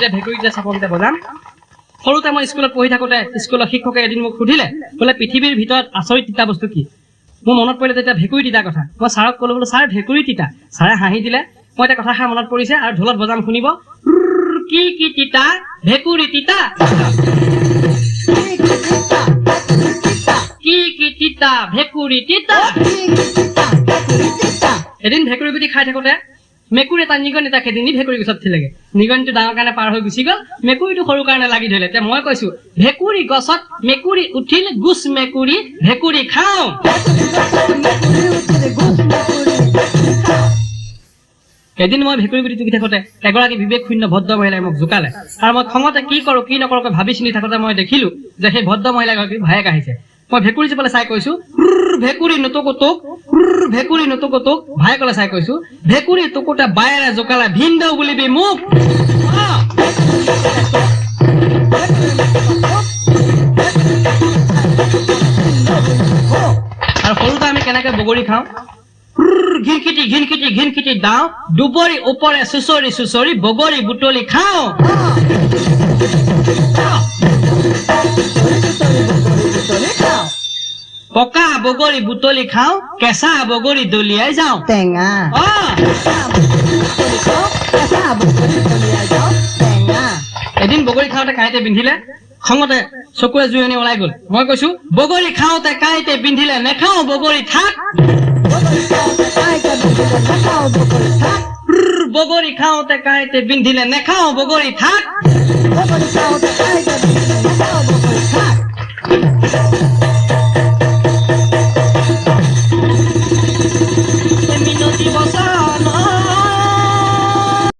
যেতিয়া ভেকুৰীতে চাপৰকেইটা বজাম সৰুতে মই স্কুলত পঢ়ি থাকোঁতে স্কুলৰ শিক্ষকে এদিন মোক সুধিলে বোলে পৃথিৱীৰ ভিতৰত আচৰিত তিতা বস্তু কি মোৰ মনত পৰিলে তেতিয়া ভেকুৰী তিতা কথা মই ছাৰক ক'লো বোলো ছাৰ ভেকুৰী তিতা ছাৰে হাঁহি দিলে মই এটা কথাষাৰ মনত পৰিছে আৰু ঢোলত বজাম শুনিব কি কি তিতা ভেকুৰী তিতা কি কি তিতা ভেকুৰী তিতা এদিন ভেকুৰী গুটি খাই থাকোঁতে মেকুৰী এটা নিগনি এটা খেদি নি ভেকুৰী গছত উঠিলেগে নিগনিটো ডাঙৰ কাৰণে পাৰ হৈ গুচি গ'ল মেকুৰীটো সৰু কাৰণে লাগি ধৰিলে এতিয়া মই কৈছো ভেকুৰী গছত মেকুৰী উঠিল গুছ মেকুৰী ভেকুৰী খাওঁ এদিন মই ভেকুৰী গুটি টুকি থাকোঁতে এগৰাকী বিবেক শূন্য ভদ্ৰ মহিলাই মোক জোকালে আৰু মই খঙতে কি কৰোঁ কি নকৰোঁকৈ ভাবি চিনি থাকোঁতে মই দেখিলো যে সেই ভদ্ৰ মহিলাগৰাকী ভায়েক আহিছে মই ভেকুৰী চিপালে চাই কৈছো ভেকুৰী নুটুকো তোক ভেকুৰী নুটুকো তোক ভায়েকলে চাই কৈছো ভেকুৰী টুকুতে বায়েৰে জোকালে ভিনদেউ বুলিবি মোক আৰু সৰুতে আমি কেনেকে বগৰী খাওঁ ঘিনখিটি ঘিনখিটি ঘিনখিটি দাওঁ দুবৰি ওপৰে চুচৰি চুচৰি বগৰী বুটলি খাওঁ পকা বগৰী বুটলি খাওঁ কেঁচা বগৰী দলিয়াই যাওঁ টেঙা এদিন বগৰী খাওঁতে কাঁইতে বিন্ধিলে খঙতে চকুৰে জুয়নি ওলাই গ'ল মই কৈছো বগৰী খাওঁতে কাঁইতে বিন্ধিলে নেখাওঁ বগৰী থাক বগৰী খাওঁতে কাঁইতে বিন্ধিলে নেখাওঁ বগৰী থাক